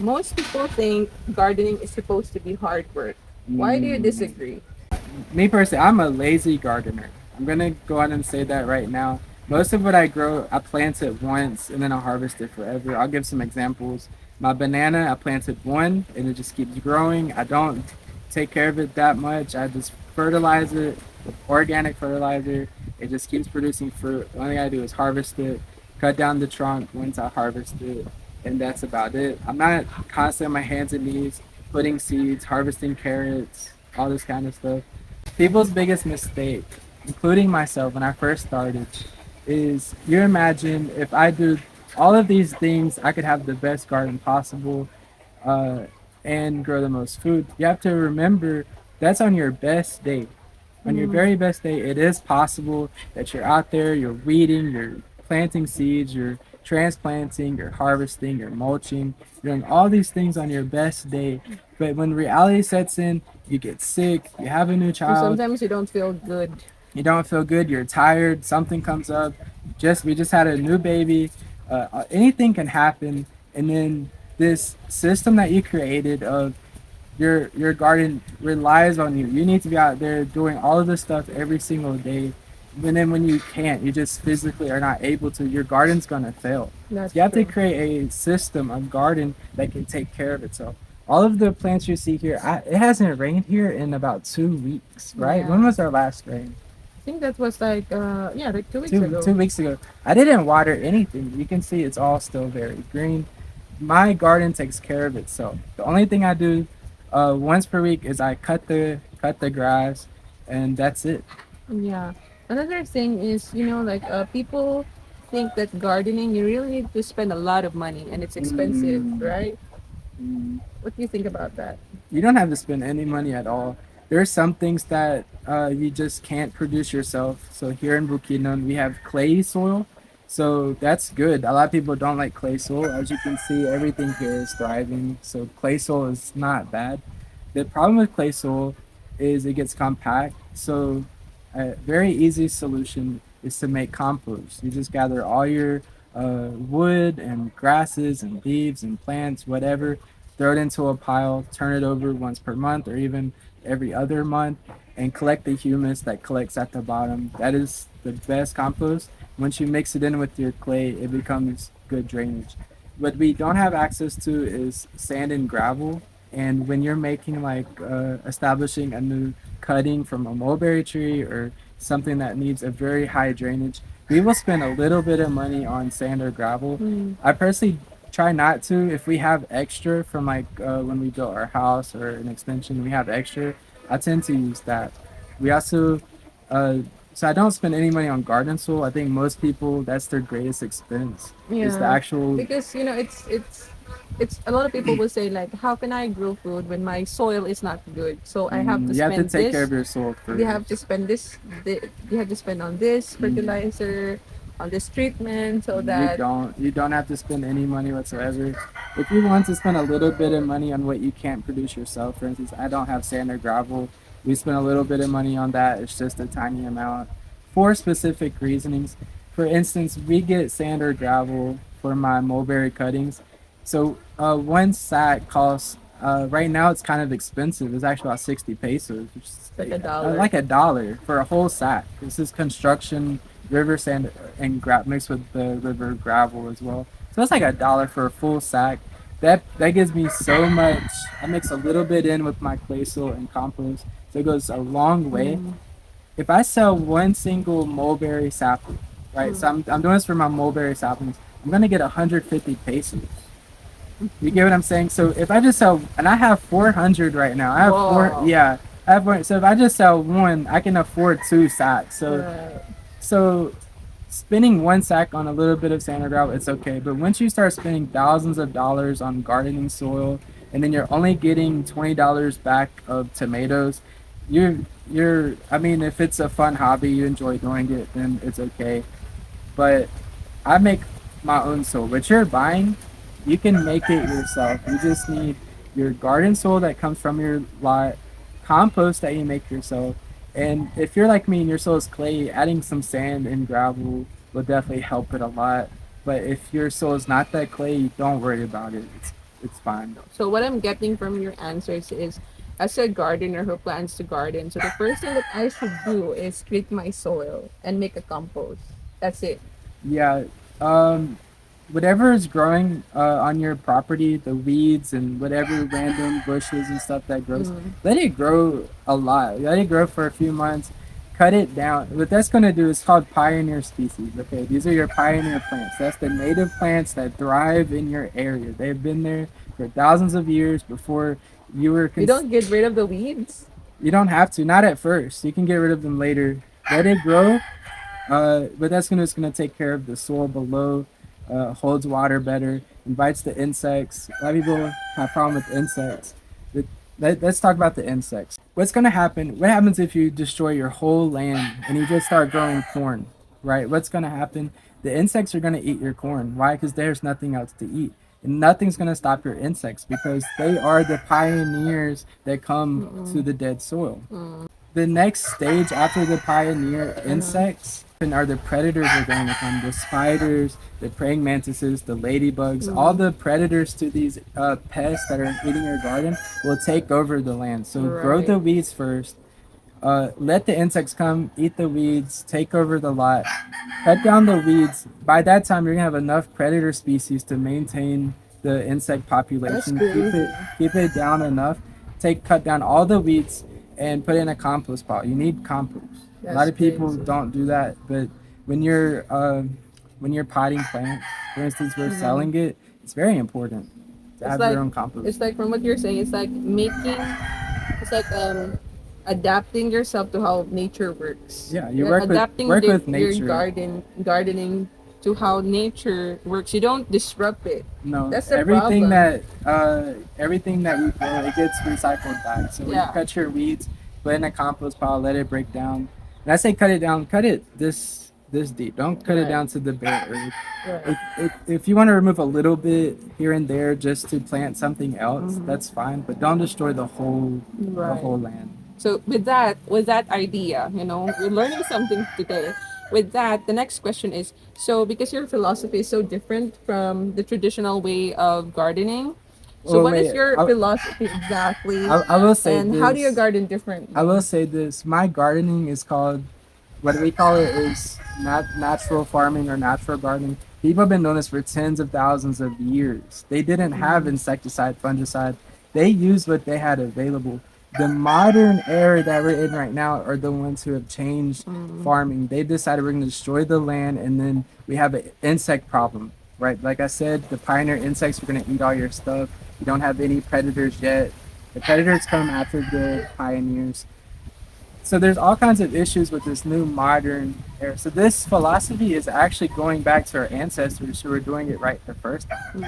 Most people think gardening is supposed to be hard work. Why do you Mm, disagree? Me personally, I'm a lazy gardener. I'm gonna go ahead and say that right now. Most of what I grow, I plant it once and then I'll harvest it forever. I'll give some examples. My banana, I planted one and it just keeps growing. I don't take care of it that much. I just fertilize it with organic fertilizer. It just keeps producing fruit. The only thing I do is harvest it, cut down the trunk once I harvest it, and that's about it. I'm not constantly on my hands and knees putting seeds, harvesting carrots, all this kind of stuff. People's biggest mistake, including myself when I first started, is you imagine if I do all of these things, I could have the best garden possible uh, and grow the most food. You have to remember that's on your best day. On your Mm. very best day, it is possible that you're out there, you're weeding, you're planting seeds, you're transplanting, you're harvesting, you're mulching, you're doing all these things on your best day. But when reality sets in, you get sick, you have a new And child, sometimes you don't feel good. you don't feel good, you're tired, something comes up. Just we just had a new baby. Anything can happen, and then this system that you created of your garden relies on you. You need to be out there doing all of this stuff every single day. And then when you can't, you just physically are not able to, your garden's gonna fail. So That's you have to true. create a system, a garden that can take care of itself. All of the plants you see here, it hasn't rained here in about 2 weeks, right? When Yeah. was our last rain? I think that was like yeah, like 2 weeks two ago. two weeks ago. I didn't water anything. You can see it's all still very green. My garden takes care of itself. The only thing I do once per week is I cut the grass, and that's it. Yeah. Another thing is, like people think that gardening you really need to spend a lot of money and it's expensive, Mm, right? mm. What do you think about that? You don't have to spend any money at all. There are some things that you just can't produce yourself. So here in Bukidnon, we have clay soil. So that's good. A lot of people don't like clay soil. As you can see, everything here is thriving. So clay soil is not bad. The problem with clay soil is it gets compact. So a very easy solution is to make compost. You just gather all your wood and grasses and leaves and plants, whatever, throw it into a pile, turn it over once per month or even every other month, and collect the humus that collects at the bottom. That is the best compost. Once you mix it in with your clay, it becomes good drainage. What we don't have access to is sand and gravel. And when you're making like establishing a new cutting from a mulberry tree or something that needs a very high drainage, we will spend a little bit of money on sand or gravel. Mm. I personally try not to. If we have extra from like when we built our house or an extension, we have extra. I tend to use that. We also, uh, so I don't spend any money on garden soil. I think most people that's their greatest expense is the Yeah, actual. because it's a lot of people will say like, how can I grow food when my soil is not good? So I have to You have to spend take care of this. your soil You have to first. spend this. You have to spend on this Mm. fertilizer, on this treatment, so You that don't. You don't have to spend any money whatsoever. If you want to spend a little bit of money on what you can't produce yourself, for instance, I don't have sand or gravel. We spend a little bit of money on that. It's just a tiny amount for specific reasonings. For instance, we get sand or gravel for my mulberry cuttings. So one sack costs. Right now, it's kind of expensive. It's actually about 60 pesos, which is like a dollar. like a dollar for a whole sack. This is construction river sand and mixed with the river gravel as well. So it's like a dollar for a full sack. That gives me so much. I mix a little bit in with my clay soil and compost, so it goes a long way. Mm. If I sell one single mulberry sapling, right? So Mm. I'm doing this for my mulberry saplings. I'm gonna get 150 pesos. You get what I'm saying? So if I just sell, and I have 400 right now. I have four. Wow. Yeah, I have four. So if I just sell one, I can afford two sacks. So Right. so spending one sack on a little bit of sand or gravel, it's okay. But once you start spending thousands of dollars on gardening soil, and then you're only getting $20 back of tomatoes, I mean, if it's a fun hobby, you enjoy doing it, then it's okay. But I make my own soil. What you're buying, you can make it yourself. You just need your garden soil that comes from your lot, compost that you make yourself. And if you're like me and your soil is clay, adding some sand and gravel will definitely help it a lot. But if your soil is not that clay, don't worry about it. it's fine. So what I'm getting from your answers is, as a gardener who plans to garden, so the first thing that I should do is treat my soil and make a compost. That's it. Yeah. Um, Whatever is growing on your property, the weeds and whatever random bushes and stuff that grows, Mm. let it grow a lot. Let it grow for a few months. Cut it down. What that's going to do is called pioneer species. Okay, these are your pioneer plants. That's the native plants that thrive in your area. They've been there for thousands of years before you were. We don't get rid of the weeds. You don't have to. Not at first. You can get rid of them later. Let it grow, but that's gonna it's gonna take care of the soil below, holds water better, invites the insects. A lot of people have problem with insects. Let's talk about the insects. What's gonna happen? What happens if you destroy your whole land and you just start growing corn? Right? What's gonna happen? The insects are gonna eat your corn. Why? Because there's nothing else to eat. And nothing's gonna stop your insects because they are the pioneers that come to the dead soil. The next stage after the pioneer insects are the predators are going to come. The spiders, the praying mantises, the ladybugs, all the predators to these pests that are eating your garden will take over the land. So grow the Right. weeds first. Let the insects come, eat the weeds, take over the lot, cut down the weeds. By that time, you're gonna have enough predator species to maintain the insect That's population. crazy. Keep it down enough. Cut down all the weeds and put it in a compost pile. You need compost. A lot That's of people crazy. don't do that, but when you're when you're potting plants, for instance, we're selling it. It's very important to It's have your like own compost. it's like from what you're saying, it's like making it's like adapting yourself to how nature works. Yeah, you You're like adapting work with your nature. gardening to how nature works. You don't disrupt it. No, That's the problem. everything that you grow, it gets recycled back. So when you Yeah. cut your weeds, put it in a compost pile, let it break down. And I say cut it down, cut it this deep. Don't cut it Right. down to the bare earth. Right. If you want to remove a little bit here and there just to plant something else, that's fine. But don't destroy the Right. whole land. So with that idea, we're learning something today. With that, the next question is, so because your philosophy is so different from the traditional way of gardening, so Oh what is wait, your philosophy exactly? I will say And how do you this. garden I will differently? say this. My gardening is called what we call it is natural farming or natural gardening. People have been doing this for tens of thousands of years. They didn't have insecticide, fungicide. They used what they had available. The modern era that we're in right now are the ones who have changed farming. They decided we're going to destroy the land, and then we have an insect problem, right? Like I said, the pioneer insects are going to eat all your stuff. You don't have any predators yet. The predators come after the pioneers. So there's all kinds of issues with this new modern era. So this philosophy is actually going back to our ancestors who were doing it right the first time.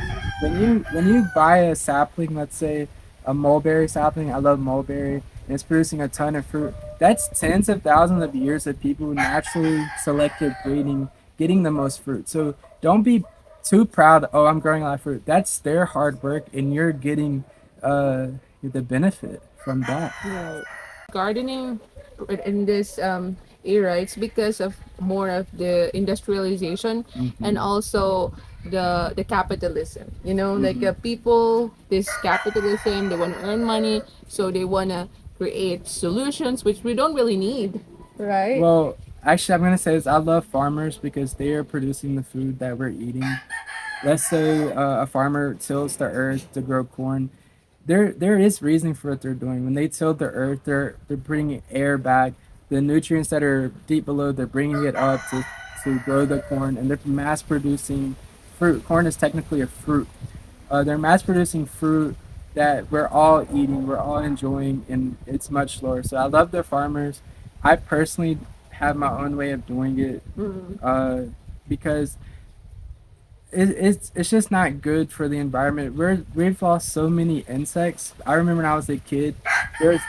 When you buy a sapling, let's say a mulberry sapling, I love mulberry, and it's producing a ton of fruit. That's tens of thousands of years of people naturally selective breeding, getting the most fruit. So don't be too proud. Oh, I'm growing a lot of fruit. That's their hard work, and you're getting the benefit from that. Right. Gardening in this era, it's because of more of the industrialization and Hmm. also the capitalism. Like Hmm. people, this capitalism, they want to earn money, so they want to create solutions which we don't really need, right? Well, actually, I'm gonna say this. I love farmers because they are producing the food that we're eating. Let's say a farmer tills the earth to grow corn. There is reasoning for what they're doing. When they till the earth, they're bringing air back. The nutrients that are deep below, they're bringing it up to grow the corn, and they're mass producing fruit. Corn is technically a fruit. They're mass producing fruit that we're all eating, we're all enjoying, and it's much slower. So I love the farmers. I personally have my own way of doing it uh, because it's just not good for the environment. We've lost so many insects. I remember when I was a kid, there's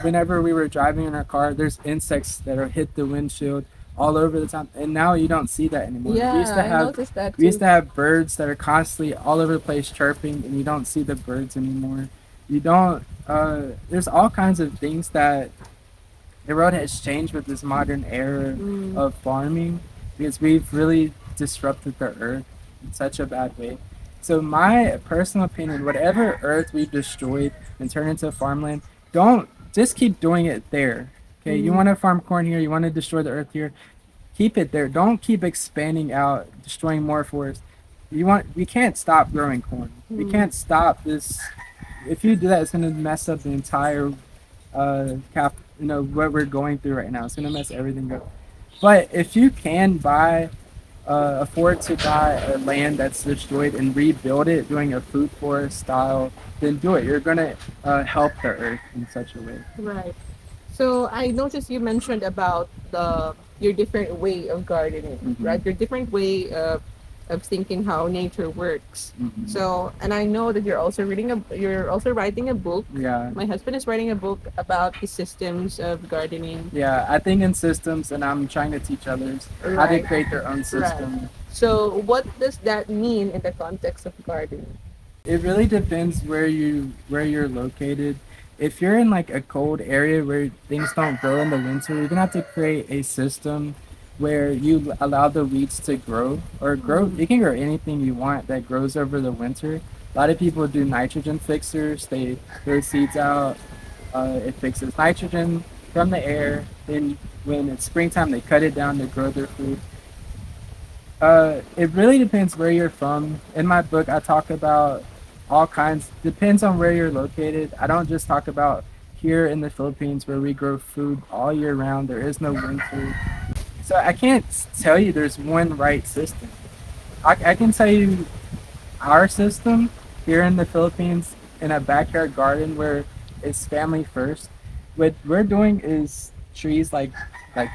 whenever we were driving in our car, there's insects that are hit the windshield all over the time, and now you don't see that anymore. Yeah, I noticed that We used too. to have birds that are constantly all over the place chirping, and you don't see the birds anymore. You don't. There's all kinds of things that the road has changed with this modern era Mm. of farming because we've really disrupted the earth in such a bad way. So my personal opinion, whatever earth we've destroyed and turned into farmland, don't just keep doing it there. Okay, you Mm, want to farm corn here, you want to destroy the earth here, keep it there. Don't keep expanding out, destroying more forests. We can't stop growing corn. We mm, can't stop this. If you do that, it's gonna mess up the entire what we're going through right now. It's gonna mess everything up. But if you can afford to buy a land that's destroyed and rebuild it, doing a food forest style, then do it. You're gonna help the earth in such a way. right. So I noticed you mentioned about the your different way of gardening, Hmm. right? Your different way of thinking how nature works. Hmm. So, and I know that you're also writing a book. Yeah. My husband is writing a book about the systems of gardening. Yeah, I think in systems, and I'm trying to teach others how to Right, create their own right. system. So, what does that mean in the context of gardening? It really depends where you're located. If you're in like a cold area where things don't grow in the winter, you're gonna have to create a system where you allow the weeds to grow or grow. Mm, You can grow anything you want that grows over the winter. A lot of people do nitrogen fixers. They throw seeds out. It fixes nitrogen from the air. Then when it's springtime, they cut it down to grow their food. It really depends where you're from. In my book, I talk about all kinds. Depends on where you're located. I don't just talk about here in the Philippines where we grow food all year round. There is no winter, so I can't tell you there's one right system. I can tell you our system here in the Philippines in a backyard garden where it's family first. What we're doing is trees like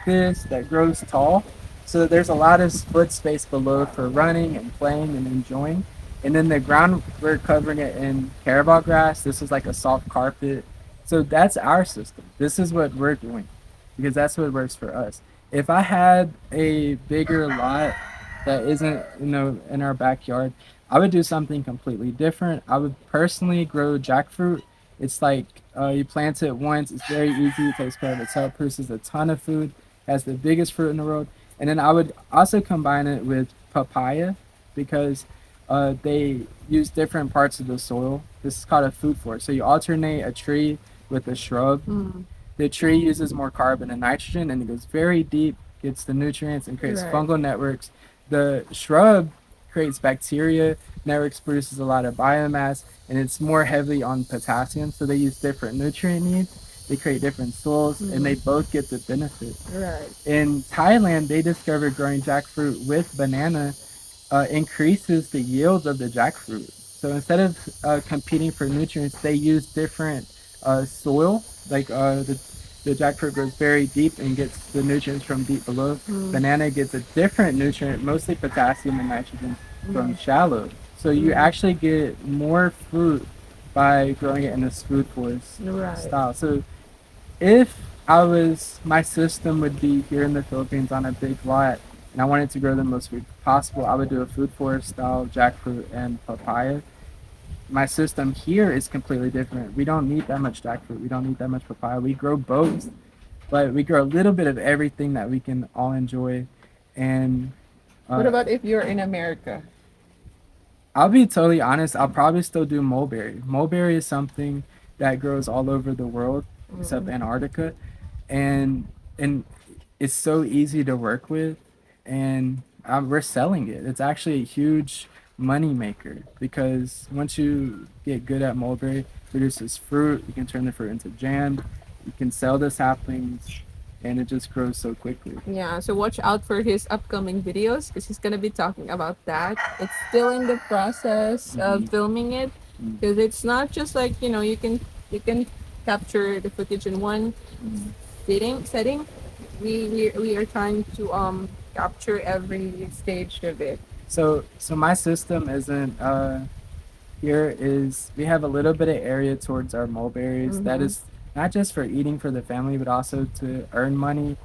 this that grows tall. So there's a lot of foot space below for running and playing and enjoying. And then the ground we're covering it in carabao grass. This is like a soft carpet. So that's our system. This is what we're doing because that's what works for us. If I had a bigger lot that isn't in our backyard, I would do something completely different. I would personally grow jackfruit. It's like you plant it once. It's very easy. It takes care of itself. Produces a ton of food. Has the biggest fruit in the world. And then I would also combine it with papaya because they use different parts of the soil. This is called a food forest. So you alternate a tree with a shrub. mm, The tree uses more carbon and nitrogen and it goes very deep, gets the nutrients and creates right. fungal networks. The shrub creates bacteria networks, produces a lot of biomass, and it's more heavily on potassium. So they use different nutrient needs. They create different soils, and they Mm, both get the benefit. right. In Thailand, they discovered growing jackfruit with banana increases the yields of the jackfruit. So instead of competing for nutrients, they use different soil. Like the jackfruit grows very deep and gets the nutrients from deep below. Mm, Banana gets a different nutrient, mostly potassium and nitrogen, from mm, shallow. So you mm, actually get more fruit by growing it in this food forest right. style. So if my system would be here in the Philippines on a big lot and I wanted to grow the most food possible, I would do a food forest style jackfruit and papaya. My system here is completely different. We don't need that much jackfruit. We don't need that much papaya. We grow both, but we grow a little bit of everything that we can all enjoy. And What uh, about if you're in America? I'll be totally honest, I'll probably still do mulberry. Mulberry is something that grows all over the world except Mm, Antarctica. And it's so easy to work with, and we're selling it. It's actually a huge money maker because once you get good at mulberry, it produces fruit. You can turn the fruit into jam. You can sell the saplings, and it just grows so quickly. yeah, so watch out for his upcoming videos because he's gonna be talking about that. It's still in the process of Hmm. filming it because it's not just like you can capture the footage in one setting. We are trying to capture every stage of it. So my system isn't here is we have a little bit of area towards our mulberries that Mm-hmm. is not just for eating for the family but also to earn money.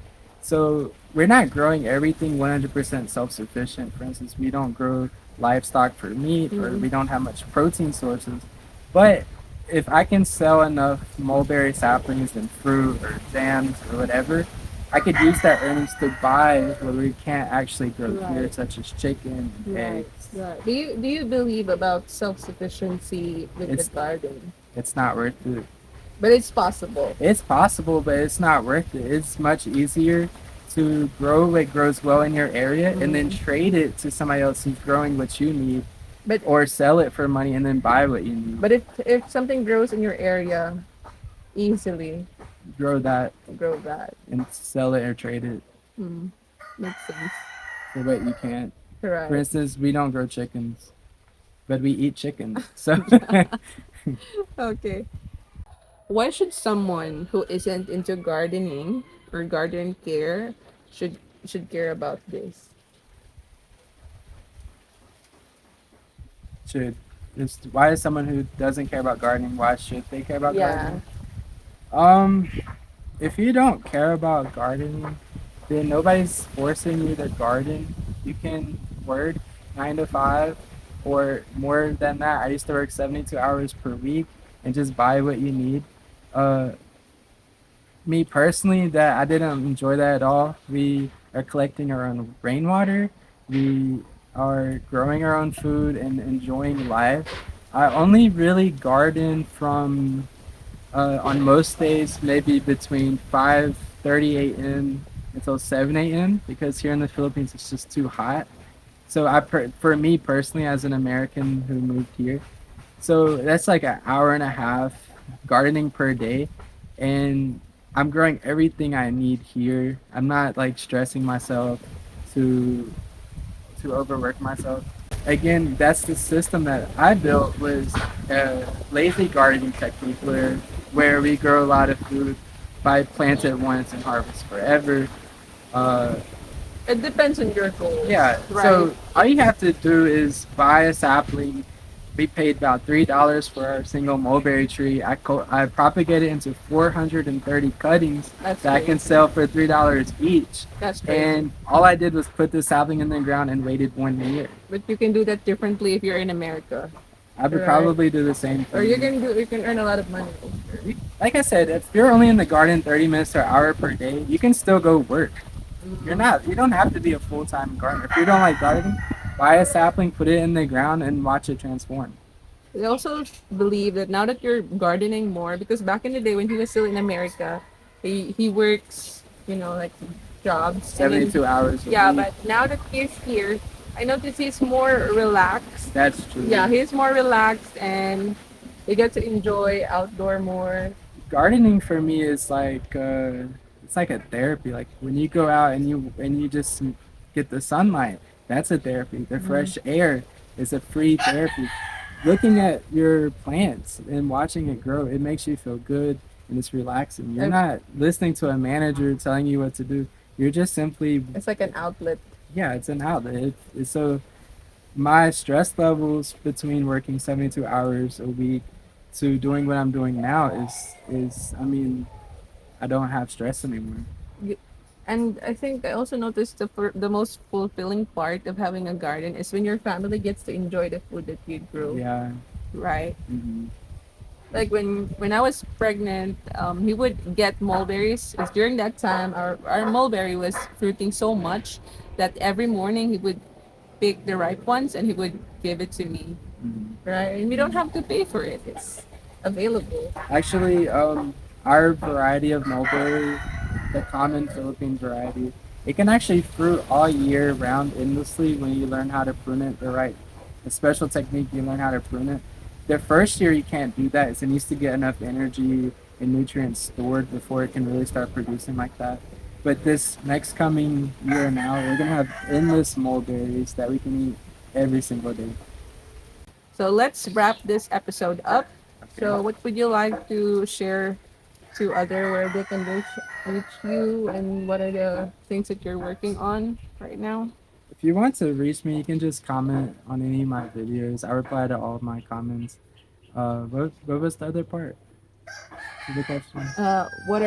So we're not growing everything 100% self-sufficient. For instance, we don't grow livestock for meat or Mm-hmm. we don't have much protein sources. But if I can sell enough mulberry saplings and fruit or jams or whatever, I could use that earnings to buy what we can't actually grow here, Right. such as chicken and Right. eggs. Right. Do you believe about self sufficiency with the It's garden? it's not worth it. But it's possible. It's possible, but it's not worth it. It's much easier to grow what grows well in your area and then Mm. trade it to somebody else who's growing what you need, But or sell it for money and then buy what you need. but if something grows in your area easily, Grow that grow that. and sell it or trade it Hmm. Makes sense. for what you can't. For Right. instance, we don't grow chickens, but we eat chickens. So Okay. Why should someone who isn't into gardening or garden care should should care about this? should just why is someone who doesn't care about gardening, why should they care about Yeah. gardening? Um if you don't care about gardening, then nobody's forcing you to garden. You can work 9 to 5 or more than that. I used to work 72 hours per week and just buy what you need. Uh, Me personally, that I didn't enjoy that at all. We are collecting our own rainwater. We are growing our own food and enjoying life. I only really garden from on most days, maybe between 5:30 a.m. until 7 a.m. because here in the Philippines it's just too hot. So for me personally, as an American who moved here, so that's like an hour and a half gardening per day, and I'm growing everything I need here. I'm not like stressing myself to overwork myself. Again, that's the system that I built was a lazy gardening technique where we grow a lot of food by plant it once and harvest forever. Uh, It depends on your goals. yeah, Right. so all you have to do is buy a sapling. We paid about $3 for our single mulberry tree. I propagated it into 430 cuttings That's that I can crazy. sell for $3 each. That's crazy. And all I did was put the sapling in the ground and waited 1 year. But you can do that differently if you're in America. I would Right. probably do the same Or you thing. can earn a lot of money. Like I said, if you're only in the garden 30 minutes to an hour per day, you can still go work. You don't have to be a full-time gardener. If you don't like gardening, buy a sapling, put it in the ground and watch it transform. I also believe that now that you're gardening more, because back in the day when he was still in America, he works, like jobs. And then, 72 hours a yeah, week. but now that he's here, I notice he's more relaxed. That's true. Yeah, he's more relaxed and he gets to enjoy outdoor more. Gardening for me is like it's like a therapy. Like when you go out and you just get the sunlight, that's a therapy. The fresh air is a free therapy. Looking at your plants and watching it grow, it makes you feel good and it's relaxing. You're Uh, not listening to a manager telling you what to do. You're just simply, It's like an outlet. yeah, it's an outlet. So my stress levels between working 72 hours a week to doing what I'm doing now is I mean, I don't have stress anymore. Y- And I think I also noticed the most fulfilling part of having a garden is when your family gets to enjoy the food that you grew, Yeah. right? Hmm. Like when I was pregnant, he would get mulberries. 'Cause during that time, our mulberry was fruiting so much that every morning he would pick the ripe ones and he would give it to me, Hmm. right? And we don't have to pay for it. It's available. Actually, our variety of mulberry, the common Philippine variety, it can actually fruit all year round endlessly when you learn how to prune it a special technique. You learn how to prune it. The first year you can't do that. It needs to get enough energy and nutrients stored before it can really start producing like that. But this next coming year now, we're gonna have endless mulberries that we can eat every single day. So let's wrap this episode up. So Okay. what would you like to share to other where they can reach you and what are the things that you're working on right now? If you want to reach me, you can just comment on any of my videos. I reply to all of my comments. What was the other part of the question? What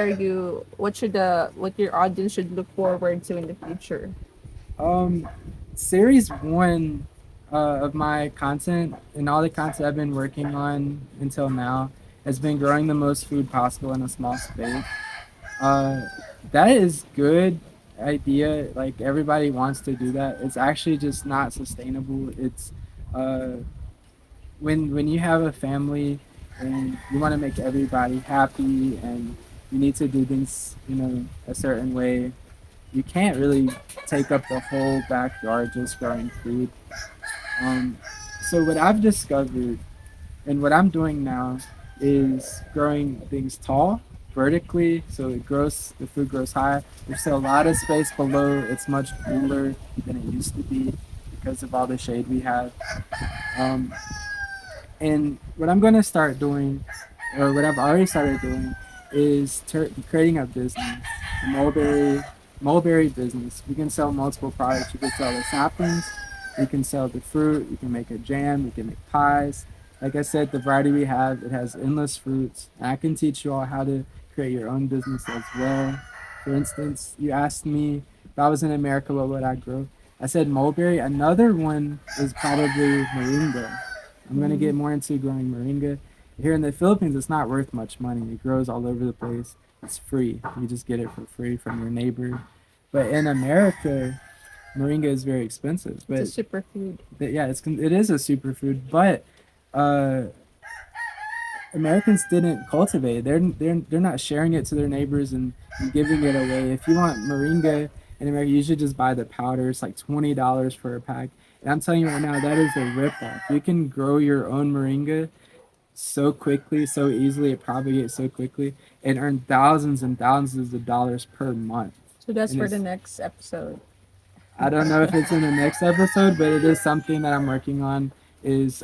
your audience should look forward to in the future? Um, Series one of my content and all the content I've been working on until now has been growing the most food possible in a small space. Uh, that is good idea. Like everybody wants to do that. It's actually just not sustainable. It's uh, when you have a family and you want to make everybody happy and you need to do things a certain way. You can't really take up the whole backyard just growing food. Um, so what I've discovered and what I'm doing now is growing things tall, vertically, so the food grows high. There's still a lot of space below. It's much cooler than it used to be because of all the shade we have. Um, and what I'm going to start doing, or what I've already started doing, is creating a business, a mulberry business. We can sell multiple products. You can sell the saplings, you can sell the fruit, you can make a jam, you can make pies. Like I said, the variety we have, it has endless fruits. And I can teach you all how to create your own business as well. For instance, you asked me if I was in America, what would I grow? I said mulberry. Another one is probably moringa. I'm gonna Mm. get more into growing moringa. Here in the Philippines, it's not worth much money. It grows all over the place. It's free. You just get it for free from your neighbor. But in America, moringa is very expensive. It's a But superfood. yeah, it is a superfood. But uh, Americans didn't cultivate it. They're not sharing it to their neighbors and giving it away. If you want moringa in America, you should just buy the powder. It's like $20 for a pack. And I'm telling you right now, that is a ripoff. You can grow your own moringa so quickly, so easily. It propagates so quickly, and earn thousands and thousands of dollars per month. So that's And for the it's next episode. I don't know if it's in the next episode, but it is something that I'm working on. Is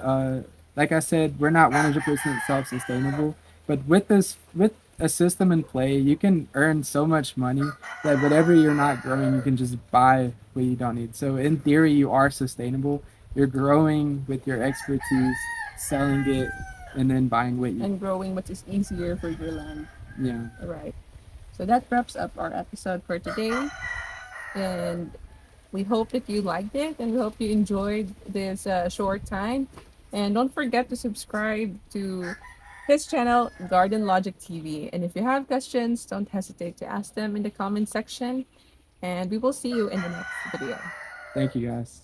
like I said, we're not 100% self-sustainable, but with a system in play, you can earn so much money that whatever you're not growing, you can just buy what you don't need. So in theory, you are sustainable. You're growing with your expertise, selling it, and then buying what you. And growing what is easier for your land. Yeah. All right. So that wraps up our episode for today. And we hope that you liked it and we hope you enjoyed this short time. And don't forget to subscribe to his channel, Garden Logic TV. And if you have questions, don't hesitate to ask them in the comment section. And we will see you in the next video. Thank you guys.